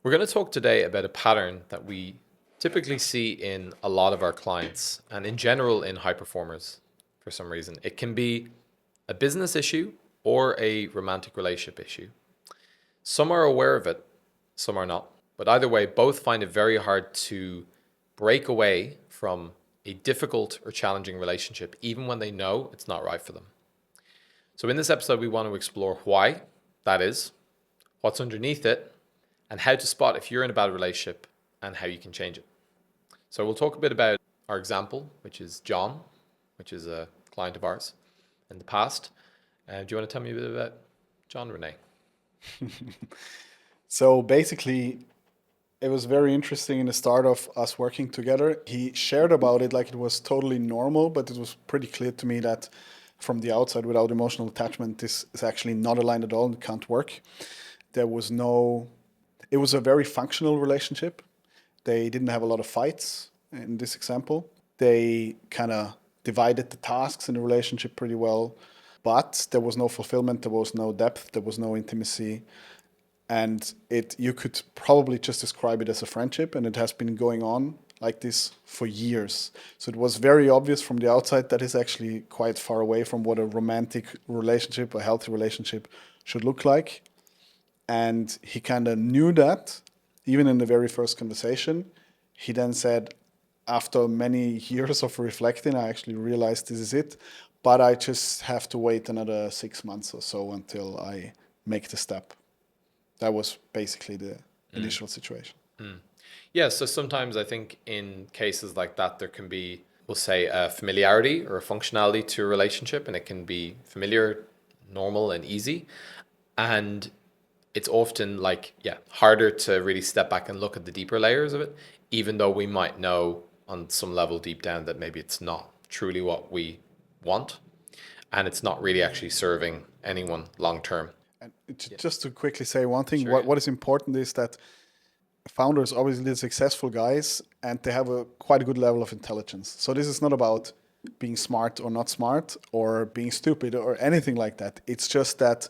We're going to talk today about a pattern that we typically see in a lot of our clients and in general in high performers for some reason. It can be a business issue or a romantic relationship issue. Some are aware of it, some are not. But either way, both find it very hard to break away from a difficult or challenging relationship, even when they know it's not right for them. So in this episode, we want to explore why that is, what's underneath it, and how to spot if you're in a bad relationship and how you can change it. So we'll talk a bit about our example, which is John, which is a client of ours in the past. Do you want to tell me a bit about John, René? So basically, it was very interesting in the start of us working together. He shared about it like it was totally normal, but it was pretty clear to me that from the outside, without emotional attachment, this is actually not aligned at all and can't work. There was no, it was a very functional relationship. They didn't have a lot of fights in this example. They kind of divided the tasks in the relationship pretty well, but there was no fulfillment, there was no depth, there was no intimacy. And you could probably just describe it as a friendship, and it has been going on like this for years. So it was very obvious from the outside that is actually quite far away from what a romantic relationship, a healthy relationship should look like. And he kind of knew that even in the very first conversation. He then said, after many years of reflecting, I actually realized this is it, but I just have to wait another 6 months or so until I make the step. That was basically the initial situation. Yeah, so sometimes I think in cases like that, there can be, we'll say, a familiarity or a functionality to a relationship, and it can be familiar, normal, and easy. And it's often like, yeah, harder to really step back and look at the deeper layers of it, even though we might know on some level deep down that maybe it's not truly what we want and it's not really actually serving anyone long term. And just to quickly say one thing, Sure, yeah. what is important is that founders, obviously, they're successful guys, and they have a quite a good level of intelligence. So this is not about being smart or not smart or being stupid or anything like that. It's just that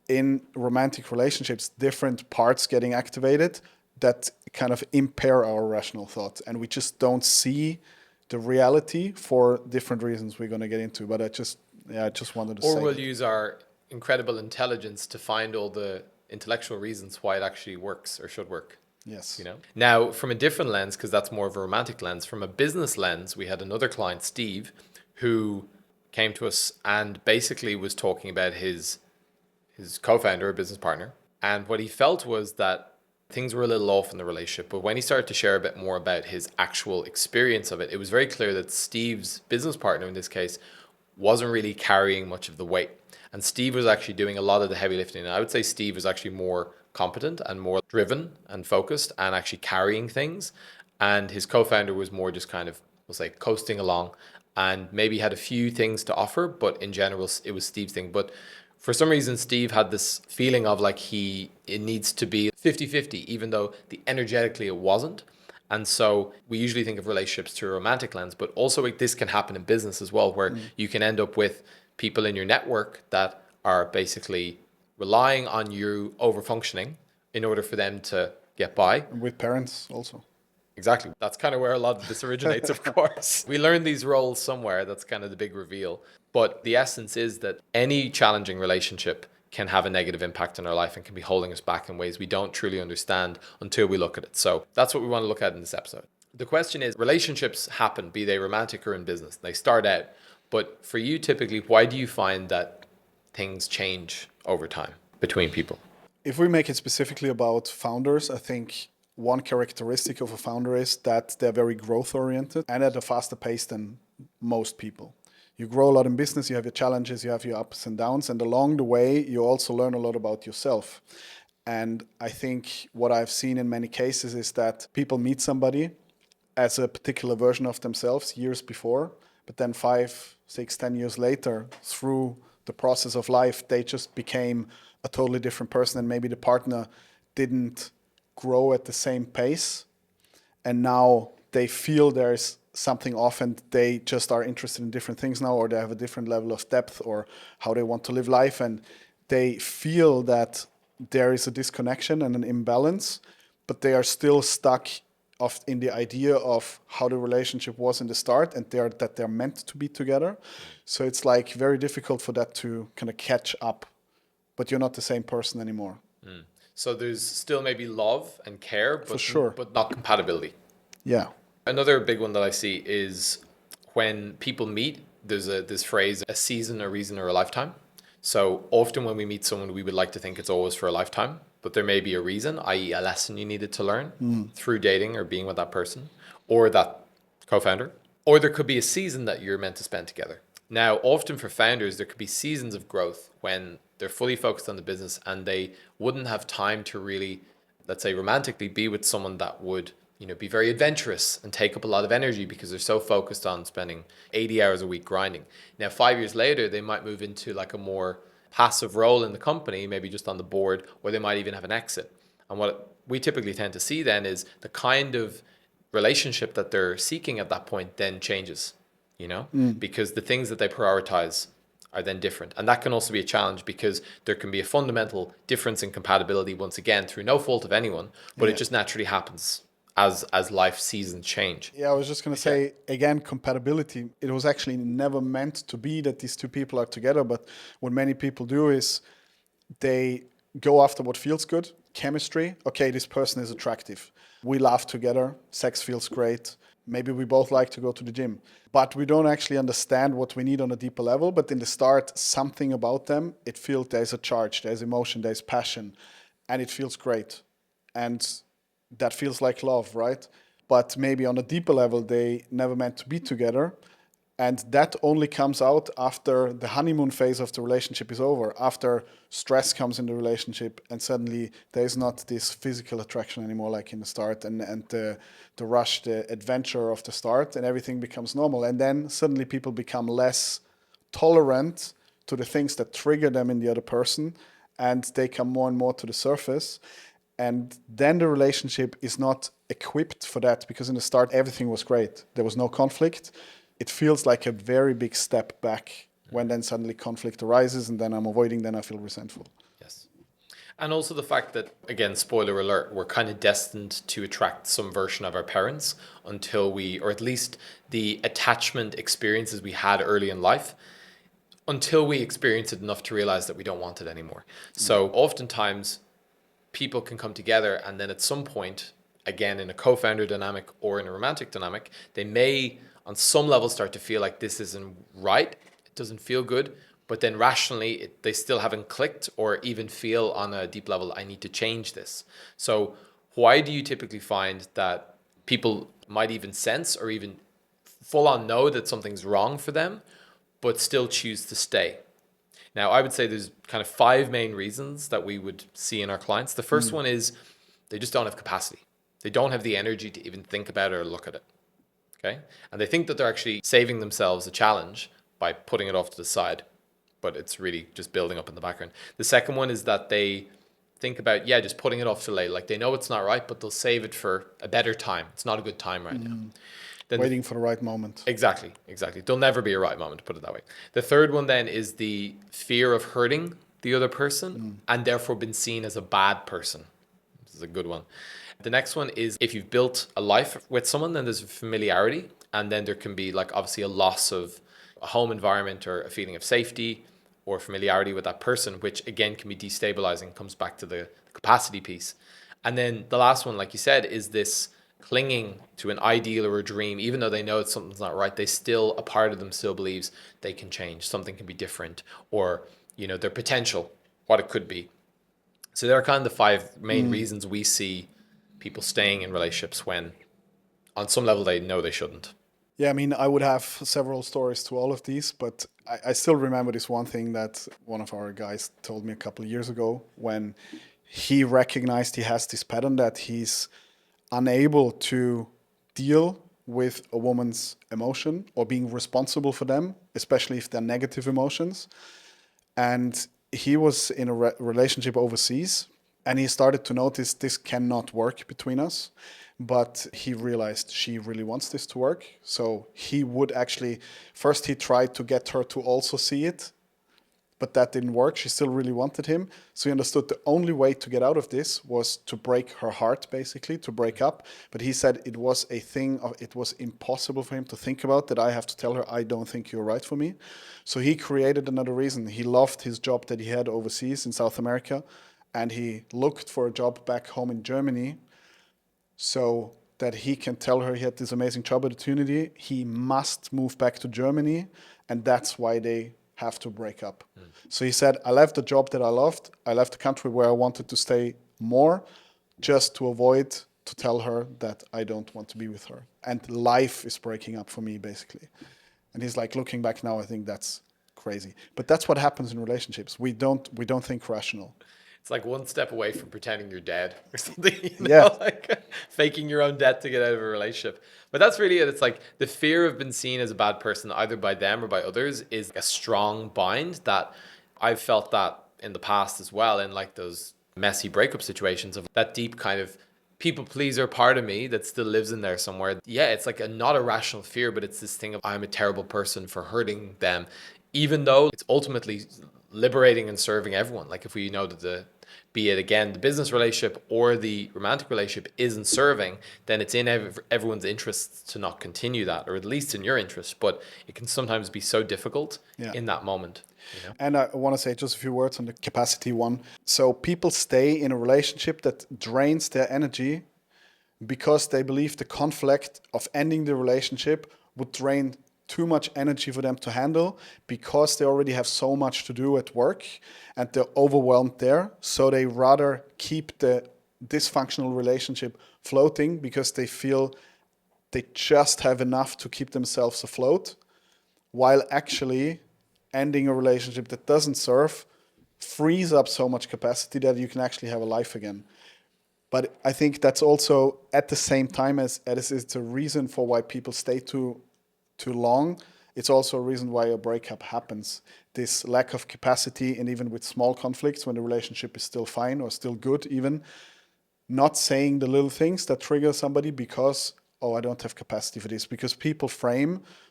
in romantic relationships, different parts getting activated that kind of impair our rational thought, and we just don't see the reality for different reasons we're going to get into. But I just wanted to Or say we'll that. use our incredible intelligence to find all the intellectual reasons why it actually works or should work. Yes. Now, from a different lens, because that's more of a romantic lens, from a business lens, we had another client, Steve, who came to us and basically was talking about his co-founder, a business partner. And what he felt was that things were a little off in the relationship. But when he started to share a bit more about his actual experience of it, it was very clear that Steve's business partner in this case wasn't really carrying much of the weight. And Steve was actually doing a lot of the heavy lifting. And I would say Steve was actually more competent and more driven and focused and actually carrying things. And his co-founder was more just kind of, we'll say, coasting along and maybe had a few things to offer, but in general, it was Steve's thing. But for some reason, Steve had this feeling of like it needs to be 50-50, even though energetically it wasn't. And so we usually think of relationships through a romantic lens, but also this can happen in business as well, where you can end up with people in your network that are basically relying on you over functioning in order for them to get by. And with parents also. Exactly. That's kind of where a lot of this originates, of course. We learn these roles somewhere. That's kind of the big reveal. But the essence is that any challenging relationship can have a negative impact on our life and can be holding us back in ways we don't truly understand until we look at it. So that's what we want to look at in this episode. The question is, relationships happen, be they romantic or in business. They start out. But for you, typically, why do you find that things change over time between people? If we make it specifically about founders, I think one characteristic of a founder is that they're very growth oriented and at a faster pace than most people. You grow a lot in business, you have your challenges, you have your ups and downs, and along the way, you also learn a lot about yourself. And I think what I've seen in many cases is that people meet somebody as a particular version of themselves years before, but then 5, 6, 10 years later, through the process of life, they just became a totally different person, and maybe the partner didn't grow at the same pace, and now they feel there's something off and they just are interested in different things now, or they have a different level of depth or how they want to live life, and they feel that there is a disconnection and an imbalance, but they are still stuck in the idea of how the relationship was in the start, and they're meant to be together. So it's like very difficult for that to kind of catch up, but you're not the same person anymore. So there's still maybe love and care, For but sure. but not compatibility. Yeah. Another big one that I see is when people meet, there's this phrase, a season, a reason, or a lifetime. So often when we meet someone, we would like to think it's always for a lifetime, but there may be a reason, i.e., a lesson you needed to learn through dating or being with that person or that co-founder. Or there could be a season that you're meant to spend together. Now, often for founders, there could be seasons of growth when they're fully focused on the business and they wouldn't have time to really, let's say, romantically be with someone that would, be very adventurous and take up a lot of energy because they're so focused on spending 80 hours a week grinding. Now, 5 years later, they might move into like a more passive role in the company, maybe just on the board, or they might even have an exit. And what we typically tend to see then is the kind of relationship that they're seeking at that point then changes, because the things that they prioritize are then different. And that can also be a challenge because there can be a fundamental difference in compatibility, once again, through no fault of anyone, but it just naturally happens as life seasons change. Yeah, I was just going to say, again, compatibility. It was actually never meant to be that these two people are together, but what many people do is they go after what feels good, chemistry. Okay, this person is attractive. We laugh together, sex feels great. Maybe we both like to go to the gym, but we don't actually understand what we need on a deeper level. But in the start, something about them, it feels there's a charge, there's emotion, there's passion, and it feels great. And that feels like love, right? But maybe on a deeper level, they never meant to be together. And that only comes out after the honeymoon phase of the relationship is over, after stress comes in the relationship, and suddenly there's not this physical attraction anymore like in the start, and the rush, the adventure of the start, and everything becomes normal. And then suddenly people become less tolerant to the things that trigger them in the other person, and they come more and more to the surface. And then the relationship is not equipped for that, because in the start everything was great. There was no conflict. It feels like a very big step back when then suddenly conflict arises, and then I'm avoiding, then I feel resentful. Yes. And also the fact that, again, spoiler alert, we're kind of destined to attract some version of our parents until we, or at least the attachment experiences we had early in life, until we experience it enough to realize that we don't want it anymore. So oftentimes people can come together and then at some point, again, in a co-founder dynamic or in a romantic dynamic, they may on some level start to feel like this isn't right. It doesn't feel good. But then rationally, they still haven't clicked or even feel on a deep level, I need to change this. So why do you typically find that people might even sense or even full on know that something's wrong for them, but still choose to stay? Now, I would say there's kind of 5 main reasons that we would see in our clients. The first one is they just don't have capacity. They don't have the energy to even think about it or look at it. Okay. And they think that they're actually saving themselves a challenge by putting it off to the side, but it's really just building up in the background. The second one is that they think about, just putting it off till late. Like they know it's not right, but they'll save it for a better time. It's not a good time right now. Then Waiting for the right moment. Exactly. There'll never be a right moment, to put it that way. The third one then is the fear of hurting the other person and therefore been seen as a bad person. This is a good one. The next one is if you've built a life with someone, then there's a familiarity, and then there can be like obviously a loss of a home environment or a feeling of safety or familiarity with that person, which again can be destabilizing, comes back to the capacity piece. And then the last one, like you said, is this clinging to an ideal or a dream, even though they know it's something's not right, a part of them still believes they can change, something can be different, or, their potential, what it could be. So there are kind of the 5 main reasons we see people staying in relationships when on some level they know they shouldn't. Yeah, I mean, I would have several stories to all of these, but I still remember this one thing that one of our guys told me a couple of years ago, when he recognized he has this pattern that he's unable to deal with a woman's emotion or being responsible for them, especially if they're negative emotions. And he was in a relationship overseas, and he started to notice this cannot work between us. But he realized she really wants this to work. So he would actually, first he tried to get her to also see it, but that didn't work. She still really wanted him. So he understood the only way to get out of this was to break her heart, basically, to break up. But he said it was it was impossible for him to think about that. I have to tell her, I don't think you're right for me. So he created another reason. He loved his job that he had overseas in South America, and he looked for a job back home in Germany so that he can tell her he had this amazing job opportunity. He must move back to Germany, and that's why they have to break up. So he said, I left the job that I loved. I left the country where I wanted to stay more just to avoid to tell her that I don't want to be with her. And life is breaking up for me, basically. And he's like, looking back now, I think that's crazy. But that's what happens in relationships. We don't think rational. It's like one step away from pretending you're dead or something, Yeah. like faking your own death to get out of a relationship. But that's really it. It's like the fear of being seen as a bad person, either by them or by others, is a strong bind that I've felt that in the past as well, in like those messy breakup situations, of that deep kind of people pleaser part of me that still lives in there somewhere. Yeah, it's like not a rational fear, but it's this thing of I'm a terrible person for hurting them, even though it's ultimately liberating and serving everyone. Like if we know that be it again the business relationship or the romantic relationship isn't serving, then it's in everyone's interests to not continue that, or at least in your interest. But it can sometimes be so difficult in that moment. And I want to say just a few words on the capacity one. So people stay in a relationship that drains their energy because they believe the conflict of ending the relationship would drain too much energy for them to handle, because they already have so much to do at work and they're overwhelmed there. So they rather keep the dysfunctional relationship floating because they feel they just have enough to keep themselves afloat, while actually ending a relationship that doesn't serve frees up so much capacity that you can actually have a life again. But I think that's also at the same time as it's a reason for why people stay too long. It's also a reason why a breakup happens. This lack of capacity, and even with small conflicts when the relationship is still fine or still good, even not saying the little things that trigger somebody because, oh, I don't have capacity for this. Because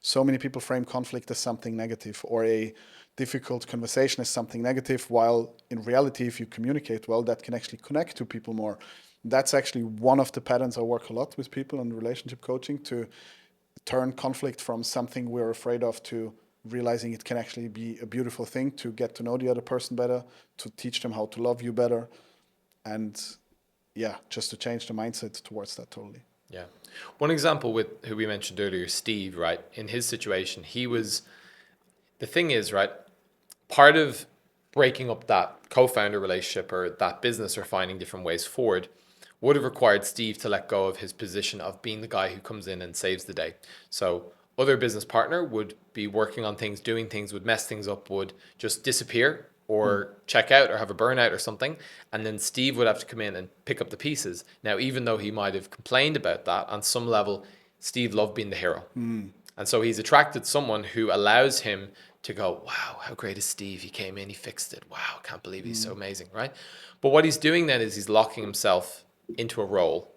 so many people frame conflict as something negative, or a difficult conversation as something negative, while in reality, if you communicate well, that can actually connect to people more. That's actually one of the patterns I work a lot with people in relationship coaching, to turn conflict from something we're afraid of to realizing it can actually be a beautiful thing to get to know the other person better, to teach them how to love you better, and just to change the mindset towards that totally. Yeah. One example with who we mentioned earlier, Steve, right? In his situation, the thing is, right, part of breaking up that co-founder relationship or that business, or finding different ways forward, would have required Steve to let go of his position of being the guy who comes in and saves the day. So other business partner would be working on things, doing things, would mess things up, would just disappear or check out or have a burnout or something. And then Steve would have to come in and pick up the pieces. Now, even though he might have complained about that, on some level, Steve loved being the hero. And so he's attracted someone who allows him to go, wow, how great is Steve? He came in, he fixed it. Wow, I can't believe he's so amazing, right? But what he's doing then is he's locking himself into a role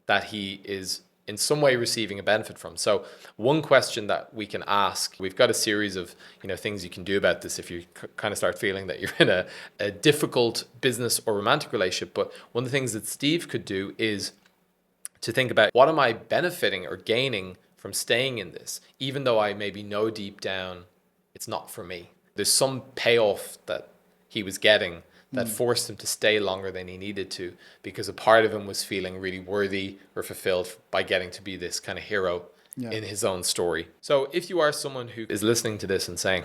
that he is in some way receiving a benefit from. So one question that we can ask, we've got a series of things you can do about this if you kind of start feeling that you're in a difficult business or romantic relationship. But one of the things that Steve could do is to think about, what am I benefiting or gaining from staying in this, even though I maybe know deep down it's not for me. There's some payoff that he was getting that forced him to stay longer than he needed to, because a part of him was feeling really worthy or fulfilled by getting to be this kind of hero in his own story. So if you are someone who is listening to this and saying,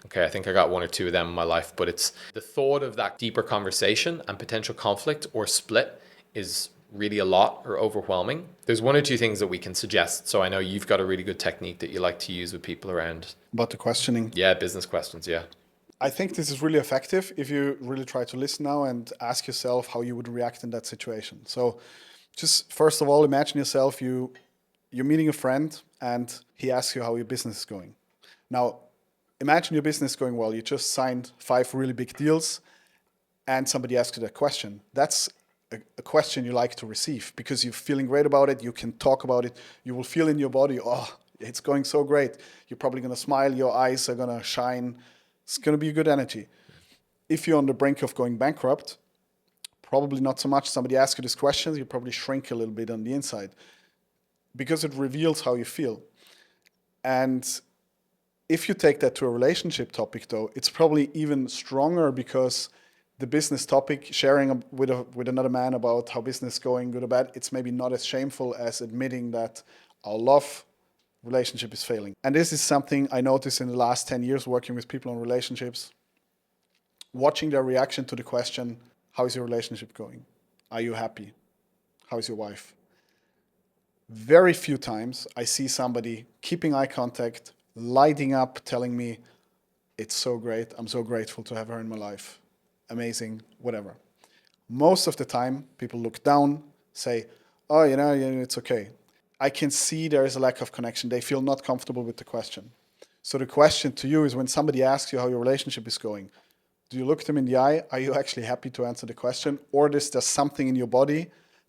okay, I think I got one or two of them in my life, but it's the thought of that deeper conversation and potential conflict or split is really a lot or overwhelming, there's one or two things that we can suggest. So I know you've got a really good technique that you like to use with people around. About the questioning. Yeah, business questions, yeah. I think this is really effective if you really try to listen now and ask yourself how you would react in that situation. So just first of all, imagine yourself, you're meeting a friend and he asks you how your business is going. Now, imagine your business going well. You just signed 5 really big deals and somebody asks you that question. That's a question you like to receive because you're feeling great about it. You can talk about it. You will feel in your body, oh, it's going so great. You're probably going to smile. Your eyes are going to shine. It's going to be a good energy. If you're on the brink of going bankrupt, probably not so much. Somebody asks you these questions, you probably shrink a little bit on the inside because it reveals how you feel. And if you take that to a relationship topic, though, it's probably even stronger because the business topic, sharing with another man about how business is going, good or bad, it's maybe not as shameful as admitting that our love relationship is failing. And this is something I noticed in the last 10 years working with people on relationships, watching their reaction to the question, how is your relationship going? Are you happy? How is your wife? Very few times I see somebody keeping eye contact, lighting up, telling me, it's so great, I'm so grateful to have her in my life. Amazing, whatever. Most of the time, people look down, say, oh, it's okay. I can see there is a lack of connection. They feel not comfortable with the question. So the question to you is when somebody asks you how your relationship is going, do you look them in the eye? Are you actually happy to answer the question? Or is there something in your body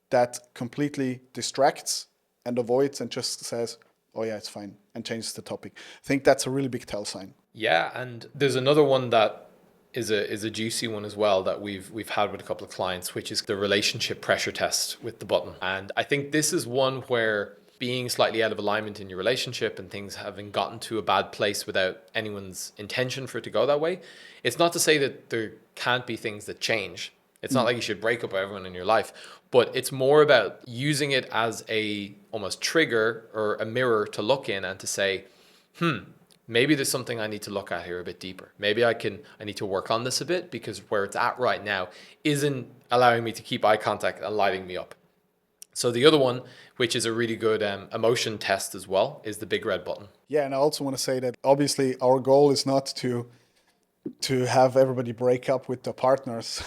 that completely distracts and avoids and just says, oh yeah, it's fine, and changes the topic? I think that's a really big tell sign. Yeah, and there's another one that is a juicy one as well that we've had with a couple of clients, which is the relationship pressure test with the button. And I think this is one where being slightly out of alignment in your relationship and things having gotten to a bad place without anyone's intention for it to go that way. It's not to say that there can't be things that change. It's not like you should break up with everyone in your life, but it's more about using it as a almost trigger or a mirror to look in and to say, maybe there's something I need to look at here a bit deeper. Maybe I need to work on this a bit because where it's at right now isn't allowing me to keep eye contact and lighting me up. So the other one, which is a really good emotion test as well, is the big red button. Yeah, and I also want to say that obviously our goal is not to have everybody break up with their partners,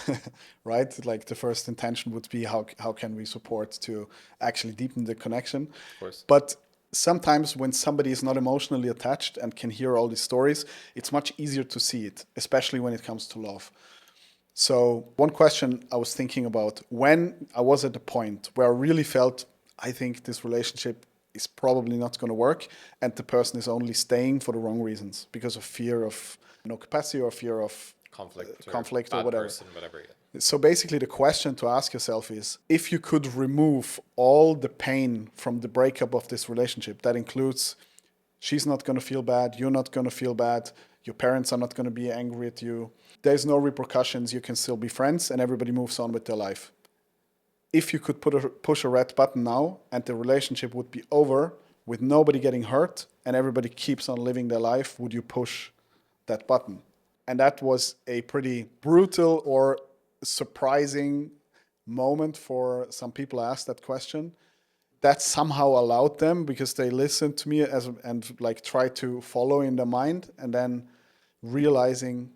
right? Like the first intention would be how can we support to actually deepen the connection. Of course. But sometimes when somebody is not emotionally attached and can hear all these stories, it's much easier to see it, especially when it comes to love. So one question I was thinking about when I was at the point where I really felt, I think this relationship is probably not going to work and the person is only staying for the wrong reasons because of fear of no capacity or fear of conflict or whatever. Yeah. So basically the question to ask yourself is, if you could remove all the pain from the breakup of this relationship, that includes she's not going to feel bad, you're not going to feel bad, your parents are not going to be angry at you, there's no repercussions, you can still be friends and everybody moves on with their life. If you could push a red button now and the relationship would be over with nobody getting hurt and everybody keeps on living their life, would you push that button? And that was a pretty brutal or surprising moment for some people asked that question. That somehow allowed them because they listened to me and like tried to follow in their mind and then realizing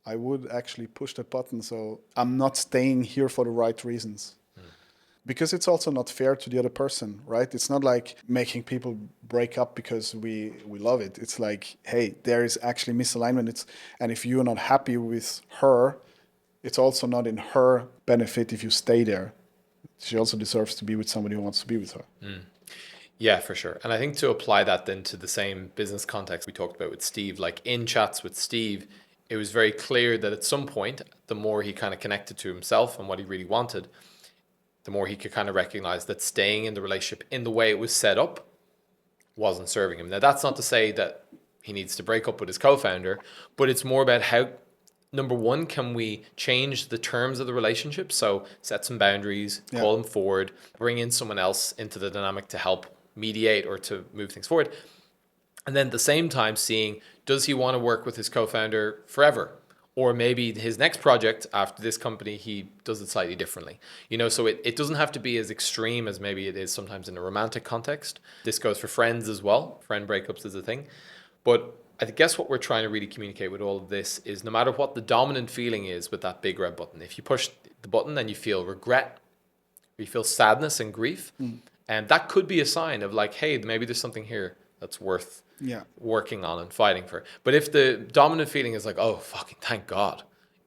I would actually push that button. So I'm not staying here for the right reasons. Because it's also not fair to the other person, right? It's not like making people break up because we love it. It's like, hey, there is actually misalignment. And if you're not happy with her, it's also not in her benefit if you stay there. She also deserves to be with somebody who wants to be with her. Yeah, for sure. And I think to apply that then to the same business context we talked about with Steve, like in chats with Steve, it was very clear that at some point, the more he kind of connected to himself and what he really wanted, the more he could kind of recognize that staying in the relationship in the way it was set up wasn't serving him. Now, that's not to say that he needs to break up with his co-founder, but it's more about how, number one, can we change the terms of the relationship? So set some boundaries, call him forward, bring in someone else into the dynamic to help mediate or to move things forward. And then at the same time seeing, does he want to work with his co-founder forever? Or maybe his next project after this company, he does it slightly differently. So it doesn't have to be as extreme as maybe it is sometimes in a romantic context. This goes for friends as well. Friend breakups is a thing. But I guess what we're trying to really communicate with all of this is no matter what the dominant feeling is with that big red button, if you push the button and you feel regret, or you feel sadness and grief, and that could be a sign of like, hey, maybe there's something here that's worth working on and fighting for. But if the dominant feeling is like, oh, fucking thank God,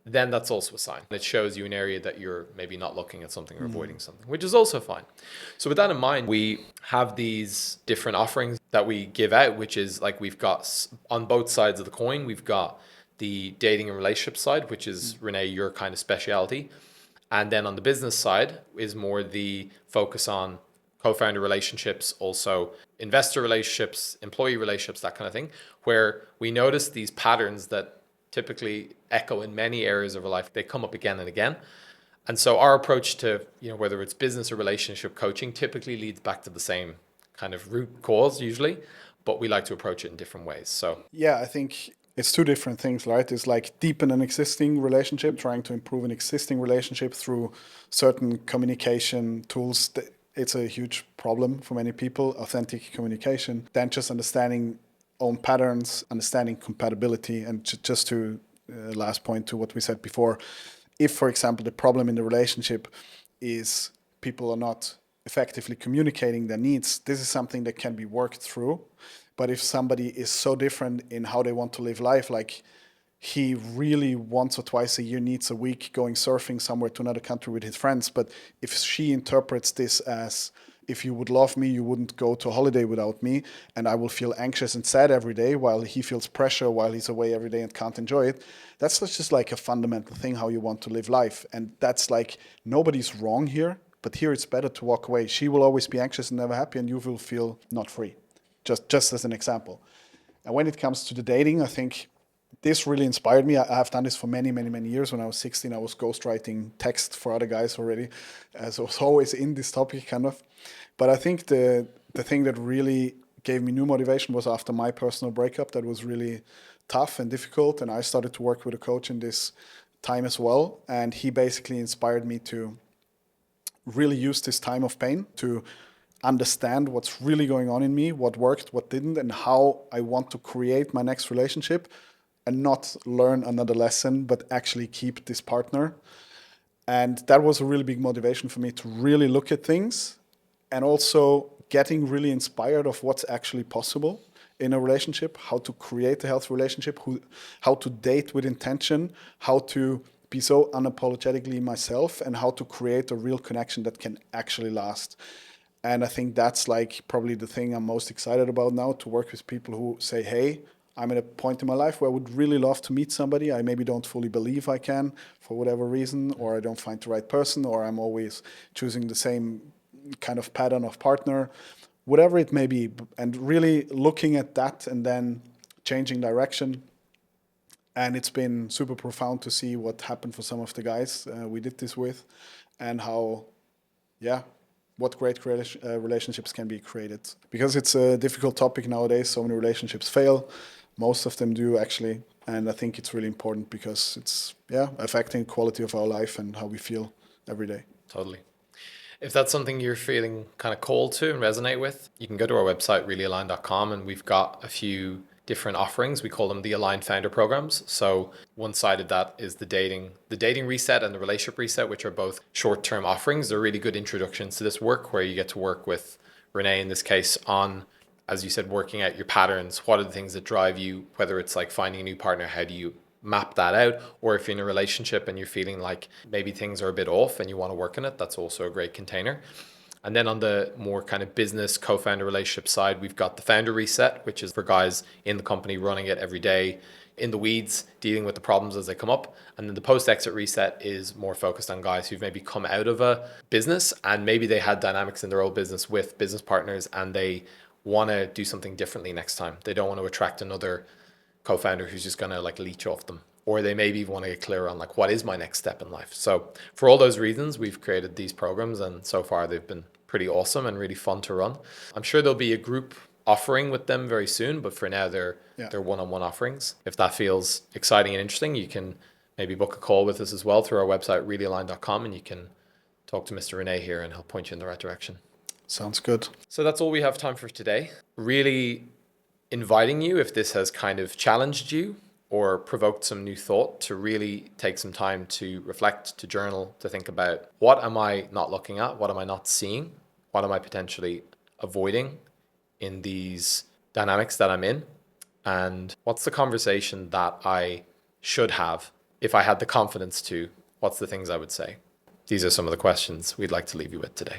then that's also a sign. It shows you an area that you're maybe not looking at something or avoiding something, which is also fine. So with that in mind, we have these different offerings that we give out, which is like we've got on both sides of the coin, we've got the dating and relationship side, which is René, your kind of specialty. And then on the business side is more the focus on co-founder relationships, also investor relationships, employee relationships, that kind of thing, where we notice these patterns that typically echo in many areas of our life. They come up again and again. And so our approach to, whether it's business or relationship coaching typically leads back to the same kind of root cause usually, but we like to approach it in different ways. So Yeah, I think it's two different things, right? It's like deepen an existing relationship, trying to improve an existing relationship through certain communication tools. It's a huge problem for many people, authentic communication. Then just understanding own patterns, understanding compatibility, and just to last point to what we said before, if, for example, the problem in the relationship is people are not effectively communicating their needs, this is something that can be worked through. But if somebody is so different in how they want to live life, like he really once or twice a year needs a week going surfing somewhere to another country with his friends, but if she interprets this as, if you would love me, you wouldn't go to a holiday without me, and I will feel anxious and sad every day while he feels pressure while he's away every day and can't enjoy it. That's just like a fundamental thing how you want to live life. And that's like, nobody's wrong here, but here it's better to walk away. She will always be anxious and never happy, and you will feel not free. Just as an example. And when it comes to the dating, I think this really inspired me. I have done this for many, many, many years. When I was 16, I was ghostwriting text for other guys already. So I was always in this topic kind of. But I think the thing that really gave me new motivation was after my personal breakup that was really tough and difficult. And I started to work with a coach in this time as well. And he basically inspired me to really use this time of pain to understand what's really going on in me, what worked, what didn't, and how I want to create my next relationship and not learn another lesson, but actually keep this partner. And that was a really big motivation for me to really look at things and also getting really inspired of what's actually possible in a relationship, how to create a healthy relationship, how to date with intention, how to be so unapologetically myself, and how to create a real connection that can actually last. And I think that's like probably the thing I'm most excited about now, to work with people who say, hey, I'm at a point in my life where I would really love to meet somebody. I maybe don't fully believe I can for whatever reason, or I don't find the right person, or I'm always choosing the same kind of pattern of partner, whatever it may be. And really looking at that and then changing direction. And it's been super profound to see what happened for some of the guys we did this with, and how, what great relationships can be created. Because it's a difficult topic nowadays, so many relationships fail. Most of them do, actually. And I think it's really important because it's, affecting the quality of our life and how we feel every day. Totally. If that's something you're feeling kind of called to and resonate with, you can go to our website, reallyaligned.com, and we've got a few different offerings. We call them the Aligned Founder Programs. So one side of that is the dating reset and the relationship reset, which are both short-term offerings. They're really good introductions to this work, where you get to work with René in this case on, as you said, working out your patterns. What are the things that drive you, whether it's like finding a new partner, how do you map that out? Or if you're in a relationship and you're feeling like maybe things are a bit off and you want to work on it, that's also a great container. And then on the more kind of business co-founder relationship side, we've got the founder reset, which is for guys in the company running it every day, in the weeds, dealing with the problems as they come up. And then the post-exit reset is more focused on guys who've maybe come out of a business and maybe they had dynamics in their old business with business partners and they want to do something differently next time. They don't want to attract another co-founder who's just going to like leech off them. Or they maybe want to get clear on like, what is my next step in life? So for all those reasons, we've created these programs, and so far they've been pretty awesome and really fun to run. I'm sure there'll be a group offering with them very soon, but for now they're one-on-one offerings. If that feels exciting and interesting, you can maybe book a call with us as well through our website, reallyaligned.com, and you can talk to Mr. René here and he'll point you in the right direction. Sounds good. So that's all we have time for today. Really inviting you, if this has kind of challenged you or provoked some new thought, to really take some time to reflect, to journal, to think about, what am I not looking at? What am I not seeing? What am I potentially avoiding in these dynamics that I'm in? And what's the conversation that I should have if I had the confidence to? What's the things I would say? These are some of the questions we'd like to leave you with today.